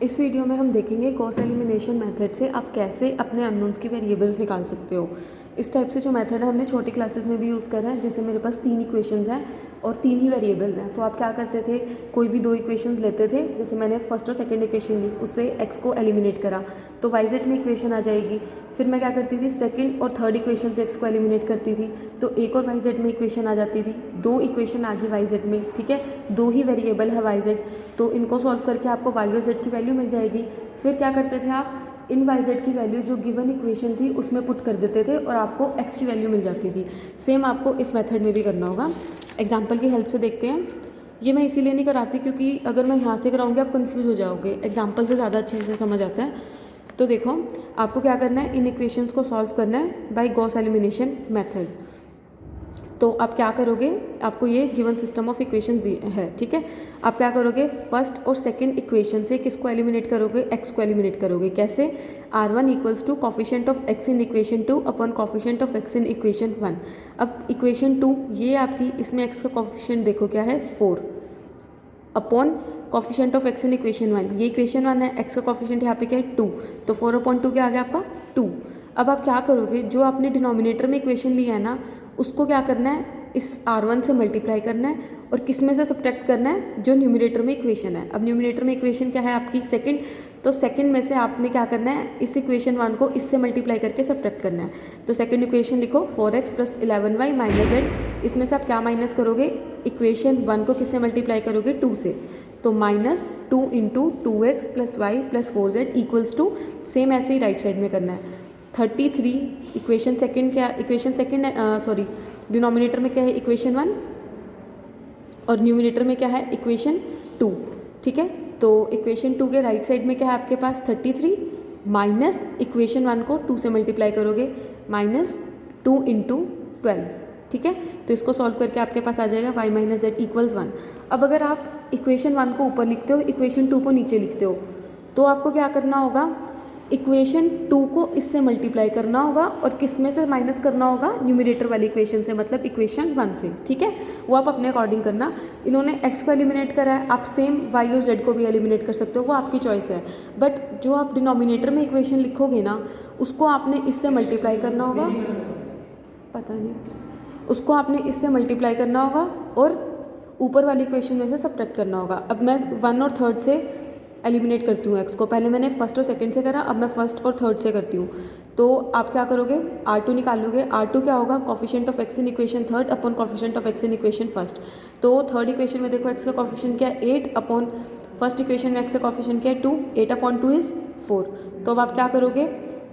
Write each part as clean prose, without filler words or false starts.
इस वीडियो में हम देखेंगे गॉस एलिमिनेशन मेथड से आप कैसे अपने अननोन्स की वेरिएबल्स निकाल सकते हो। इस टाइप से जो मेथड है हमने छोटी क्लासेस में भी यूज़ करा है। जैसे मेरे पास 3 इक्वेशंस हैं और 3 ही वेरिएबल्स हैं, तो आप क्या करते थे, कोई भी 2 इक्वेशंस लेते थे। जैसे मैंने फर्स्ट और सेकंड इक्वेशन ली, उससे एक्स को एलिमिनेट करा तो वाई जेड में इक्वेशन आ जाएगी। फिर मैं क्या करती थी, सेकंड और थर्ड इक्वेशन से एक्स को एलिमिनेट करती थी तो एक और वाई जेड में इक्वेशन आ जाती थी। 2 इक्वेशन आ गई वाई जेड में, ठीक है, 2 ही वेरिएबल है वाई जेड, तो इनको सॉल्व करके आपको वाई और जेड की वैल्यू मिल जाएगी। फिर क्या करते थे आप, इन वाई जेड की वैल्यू जो गिवन इक्वेशन थी उसमें पुट कर देते थे और आपको एक्स की वैल्यू मिल जाती थी। सेम आपको इस मेथड में भी करना होगा। एग्जाम्पल की हेल्प से देखते हैं। ये मैं इसीलिए नहीं कराती क्योंकि अगर मैं यहाँ से कराऊंगी आप कंफ्यूज हो जाओगे, एग्जाम्पल से ज़्यादा अच्छे से समझ आता है। तो देखो, आपको क्या करना है, इन इक्वेशंस को सॉल्व करना है बाय गॉस एलिमिनेशन मेथड। तो आप क्या करोगे, आपको ये गिवन सिस्टम ऑफ इक्वेशंस दी है, ठीक है। आप क्या करोगे, फर्स्ट और सेकंड इक्वेशन से किसको एलिमिनेट करोगे, एक्स को एलिमिनेट करोगे। कैसे, r1 equals to coefficient of X in equation 2 upon coefficient of X in equation 1। अब इक्वेशन 2 ये आपकी, इसमें एक्स का कॉफिशेंट देखो क्या है 4 upon coefficient of X in equation 1, ये इक्वेशन 1 है, एक्स का कॉफिशेंट यहाँ पे क्या है 2, तो 4 अपॉन 2 क्या आ गया आपका 2। अब आप क्या करोगे, जो आपने डिनोमिनेटर में इक्वेशन लिया है ना, उसको क्या करना है, इस r1 से मल्टीप्लाई करना है और किस में से सब्ट्रैक्ट करना है, जो न्यूमिनेटर में इक्वेशन है। अब न्यूमिनेटर में इक्वेशन क्या है आपकी सेकंड, तो सेकंड में से आपने क्या करना है, इस इक्वेशन 1 को इससे मल्टीप्लाई करके सब्ट्रैक्ट करना है। तो सेकंड इक्वेशन लिखो 4x plus 11y minus Z, इसमें से आप क्या माइनस करोगे, इक्वेशन 1 को किससे मल्टीप्लाई करोगे 2 से, तो minus 2 into 2x plus Y plus 4z equals to, same ऐसे ही राइट साइड में करना है 33। इक्वेशन सेकंड क्या, इक्वेशन सेकंड सॉरी डिनोमिनेटर में क्या है इक्वेशन 1 और न्यूमिनेटर में क्या है इक्वेशन 2, ठीक है। तो इक्वेशन 2 के राइट साइड में क्या है आपके पास 33 माइनस इक्वेशन 1 को 2 से मल्टीप्लाई करोगे माइनस 2 इंटू 12, ठीक है। तो इसको सॉल्व करके आपके पास आ जाएगा y माइनस जेड इक्वल्स 1। अब अगर आप इक्वेशन 1 को ऊपर लिखते हो, इक्वेशन 2 को नीचे लिखते हो, तो आपको क्या करना होगा, इक्वेशन 2 को इससे मल्टीप्लाई करना होगा और किस में से माइनस करना होगा, न्यूमिनेटर वाली इक्वेशन से, मतलब इक्वेशन 1 से, ठीक है। वो आप अपने अकॉर्डिंग करना। इन्होंने x को एलिमिनेट करा है, आप सेम y और z को भी एलिमिनेट कर सकते हो, वो आपकी चॉइस है। बट जो आप डिनोमिनेटर में इक्वेशन लिखोगे ना, उसको आपने इससे मल्टीप्लाई करना होगा, पता नहीं, उसको आपने इससे मल्टीप्लाई करना होगा और ऊपर वाली इक्वेशन में से सब्ट्रैक्ट करना होगा। अब मैं 1 और 3 से एलिमिनेट करती हूँ एक्स को, पहले मैंने फर्स्ट और सेकंड से करा, अब मैं फर्स्ट और थर्ड से करती हूँ। तो आप क्या करोगे, r2 निकालोगे, r2 क्या होगा, coefficient of X in equation third upon coefficient of X in equation first. तो थर्ड इक्वेशन में देखो एक्स का कॉफिशेंट क्या है 8 अपॉन फर्स्ट इक्वेशन में एक्स का कॉफिशेंट क्या है 2, 8 अपॉन 2 इज 4। तो अब आप क्या करोगे,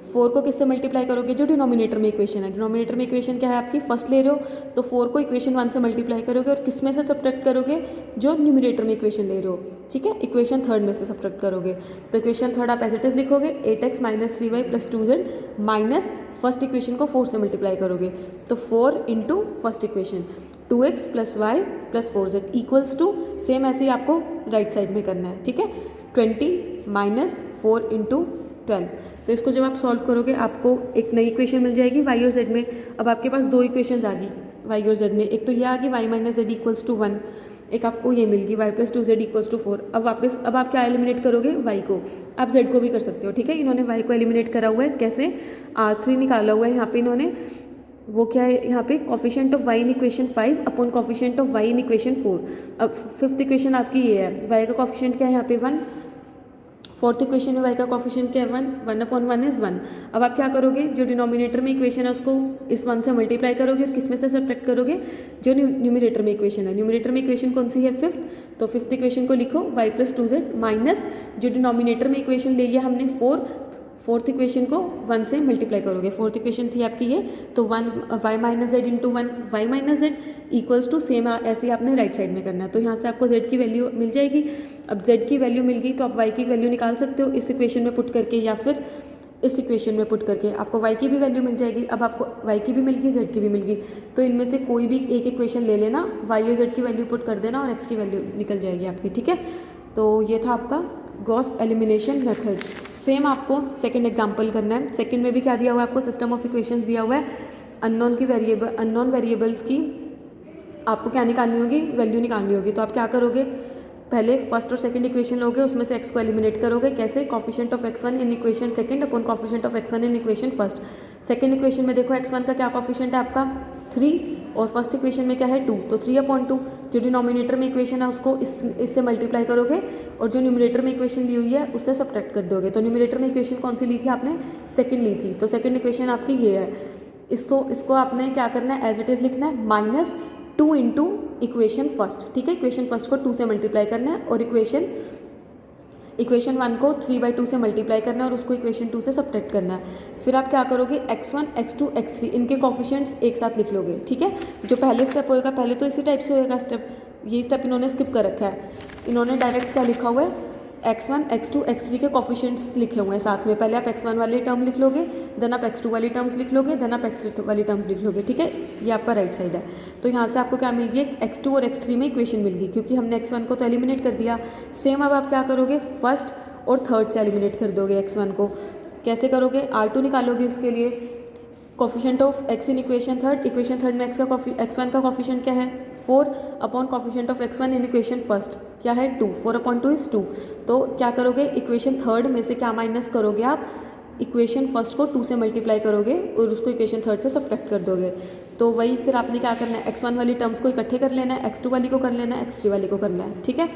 4 को किससे मल्टीप्लाई करोगे, जो डिनोमिनेटर में इक्वेशन है, डिनोमिनेटर में इक्वेशन क्या है आपकी फर्स्ट ले रहे हो, तो 4 को इक्वेशन 1 से मल्टीप्लाई करोगे और किस में से सब्ट्रैक्ट करोगे, जो न्यूमिनेटर में इक्वेशन ले रहे हो, ठीक है, इक्वेशन थर्ड में से सब्ट्रैक्ट करोगे। तो इक्वेशन थर्ड आप एज इट इज लिखोगे 8x minus 3y plus 2z minus first equation को 4 से मल्टीप्लाई करोगे, तो 4 into first equation 2x plus Y plus 4z equals to, same ऐसे ही आपको राइट साइड में करना है, ठीक है, 20 माइनस 4 इंटू 12। तो इसको जब आप सॉल्व करोगे आपको एक नई इक्वेशन मिल जाएगी y और z में। अब आपके पास 2 इक्वेशंस आ गई y और z में, एक तो ये आ गई y minus Z equals to 1, एक आपको ये मिल गई y plus 2z equals to 4। अब वापस, अब आप क्या एलिमिनेट करोगे, y को, आप z को भी कर सकते हो, ठीक है। इन्होंने y को एलिमिनेट करा हुआ है, कैसे, r3 निकाला हुआ है यहाँ पे इन्होंने, वो क्या है यहाँ पे, coefficient of y in equation 5 upon coefficient of y in equation 4। अब फिफ्थ इक्वेशन आपकी ये है, y का कॉफिशेंट क्या है यहाँ पे 1, फोर्थ इक्वेशन में y का कॉफिशेंट क्या है 1, 1 अपॉन 1 इज 1। अब आप क्या करोगे, जो डिनोमिनेटर में इक्वेशन है उसको इस 1 से मल्टीप्लाई करोगे और किस में से सब्ट्रैक्ट करोगे, जो न्यूमिनेटर में इक्वेशन है। न्यूमिनेटर में इक्वेशन कौन सी है फिफ्थ, तो फिफ्थ इक्वेशन को लिखो y प्लस 2z माइनस जो डिनोमिनेटर में इक्वेशन ले लिया हमने फोर्थ इक्वेशन को 1 से मल्टीप्लाई करोगे। फोर्थ इक्वेशन थी आपकी ये, तो 1 y minus Z into 1 Y minus Z equals to, same ऐसे ही आपने राइट साइड में करना है। तो यहाँ से आपको z की वैल्यू मिल जाएगी। अब z की वैल्यू मिल गई तो आप y की वैल्यू निकाल सकते हो इस इक्वेशन में पुट करके, या फिर इस इक्वेशन में पुट करके आपको y की भी वैल्यू मिल जाएगी। अब आपको y की भी मिल गई, z की भी मिल गई, तो इनमें से कोई भी एक इक्वेशन ले लेना, y और z की वैल्यू पुट कर देना और x की वैल्यू निकल जाएगी आपकी, ठीक है। तो ये था आपका गॉस एलिमिनेशन मेथड। सेम आपको सेकंड एग्जांपल करना है। सेकंड में भी क्या दिया हुआ है आपको, सिस्टम ऑफ इक्वेशंस दिया हुआ है। अननोन की अननोन वेरिएबल्स की आपको क्या निकालनी होगी, वैल्यू निकालनी होगी। तो आप क्या करोगे, पहले फर्स्ट और सेकंड इक्वेशन लोगे, उसमें से x को एलिमिनेट करोगे। कैसे? Coefficient of x1 in equation second upon coefficient of x1 in equation first. Second equation में देखो x1 का क्या कॉफिशिएंट है आपका 3 और फर्स्ट इक्वेशन में क्या है 2, तो 3/2। जो डिनोमिनेटर में इक्वेशन है उसको इससे मल्टीप्लाई करोगे और जो न्यूमरेटर में इक्वेशन ली हुई है उससे सब्ट्रैक्ट कर दोगे। तो न्यूमरेटर में इक्वेशन कौन सी ली थी आपने? सेकंड ली थी, तो सेकंड इक्वेशन आपकी ये है। इसको आपने क्या करना है? एज इट इज़ लिखना है -2 इंटू इक्वेशन फर्स्ट। ठीक है, इक्वेशन फर्स्ट को 2 से मल्टीप्लाई करना है और इक्वेशन 1 को 3/2 से मल्टीप्लाई करना है और उसको इक्वेशन 2 से सब्ट्रैक्ट करना है। फिर आप क्या करोगे? x1 x2 x3 इनके कॉफिशिएंट्स एक साथ लिख लोगे। ठीक है, जो पहले स्टेप होएगा, पहले तो इसी टाइप से होएगा स्टेप, ये स्टेप इन्होंने स्किप कर रखा है। इन्होंने डायरेक्ट क्या लिखा हुआ है? x1 x2 x3 के कॉफिशिएंट्स लिखे हुए हैं साथ में। पहले आप x1 वाली टर्म लिख लोगे, देन आप x2 वाली टर्म्स लिख लोगे, देन आप x3 वाली टर्म्स लिख लोगे। ठीक है, ये आपका राइट साइड है। तो यहाँ से आपको क्या मिल गई? x2 और x3 में इक्वेशन मिल गई, क्योंकि हमने x1 को तो एलिमिनेट कर दिया। सेम अब आप क्या करोगे? फर्स्ट और थर्ड से एलिमिनेट कर दोगे x1 को। कैसे करोगे? R2 निकालोगे उसके लिए, coefficient of x in equation third में x1 का कॉफिशिएंट क्या है? 4 upon coefficient of x1 in equation first क्या है? 2। 4/2 इज 2। तो क्या करोगे? इक्वेशन थर्ड में से क्या माइनस करोगे आप? इक्वेशन फर्स्ट को 2 से मल्टीप्लाई करोगे और उसको इक्वेशन थर्ड से सब्ट्रैक्ट कर दोगे। तो वही फिर आपने क्या करना है? x1 वाली टर्म्स को इकट्ठे कर लेना है, x2 वाली को कर लेना है, x3 वाली को करना है। ठीक है,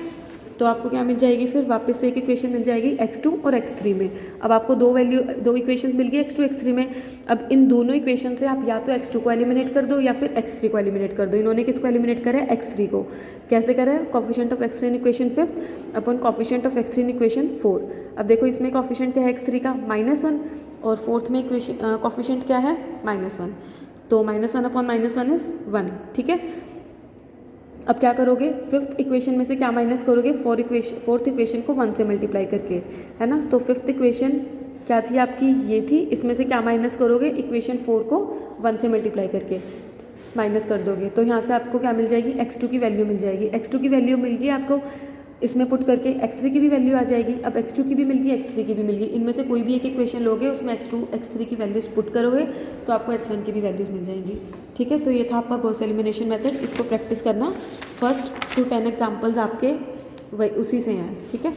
तो आपको क्या मिल जाएगी? फिर वापस से एक इक्वेशन मिल जाएगी x2 और x3 में। अब आपको दो इक्वेशंस मिल गई x2 x3 में। अब इन दोनों इक्वेशन से आप या तो x2 को एलिमिनेट कर दो या फिर x3 को एलिमिनेट कर दो। इन्होंने किसको एलिमिनेट करा है? x3 को। कैसे करा है? Coefficient of x3 in equation fifth upon coefficient of x3 in equation 4। अब देखो इसमें कॉफिशिएंट क्या है x3 का? -1 और फोर्थ में इक्वेशन कॉफिशिएंट क्या है? -1। तो -1 अपॉन -1 इज 1। ठीक है, अब क्या करोगे? फिफ्थ इक्वेशन में से क्या माइनस करोगे? फोर्थ इक्वेशन को 1 से मल्टीप्लाई करके, है ना। तो फिफ्थ इक्वेशन क्या थी आपकी? ये थी। इसमें से क्या माइनस करोगे? इक्वेशन 4 को 1 से मल्टीप्लाई करके माइनस कर दोगे। तो यहाँ से आपको क्या मिल जाएगी? x2 की वैल्यू मिल जाएगी। x2 की वैल्यू मिल गई आपको, इसमें पुट करके x3 की भी वैल्यू आ जाएगी। अब x2 की भी मिल गई, x3 की भी मिल गई। इनमें से कोई भी एक इक्वेशन लोगे, उसमें x2 x3 की वैल्यूज़ पुट करोगे तो आपको x1 की भी वैल्यूज़ मिल जाएंगी। ठीक है, तो ये था आपका गॉस एलिमिनेशन मेथड। इसको प्रैक्टिस करना। फर्स्ट टू 10 एग्जाम्पल्स आपके वही उसी से हैं। ठीक है।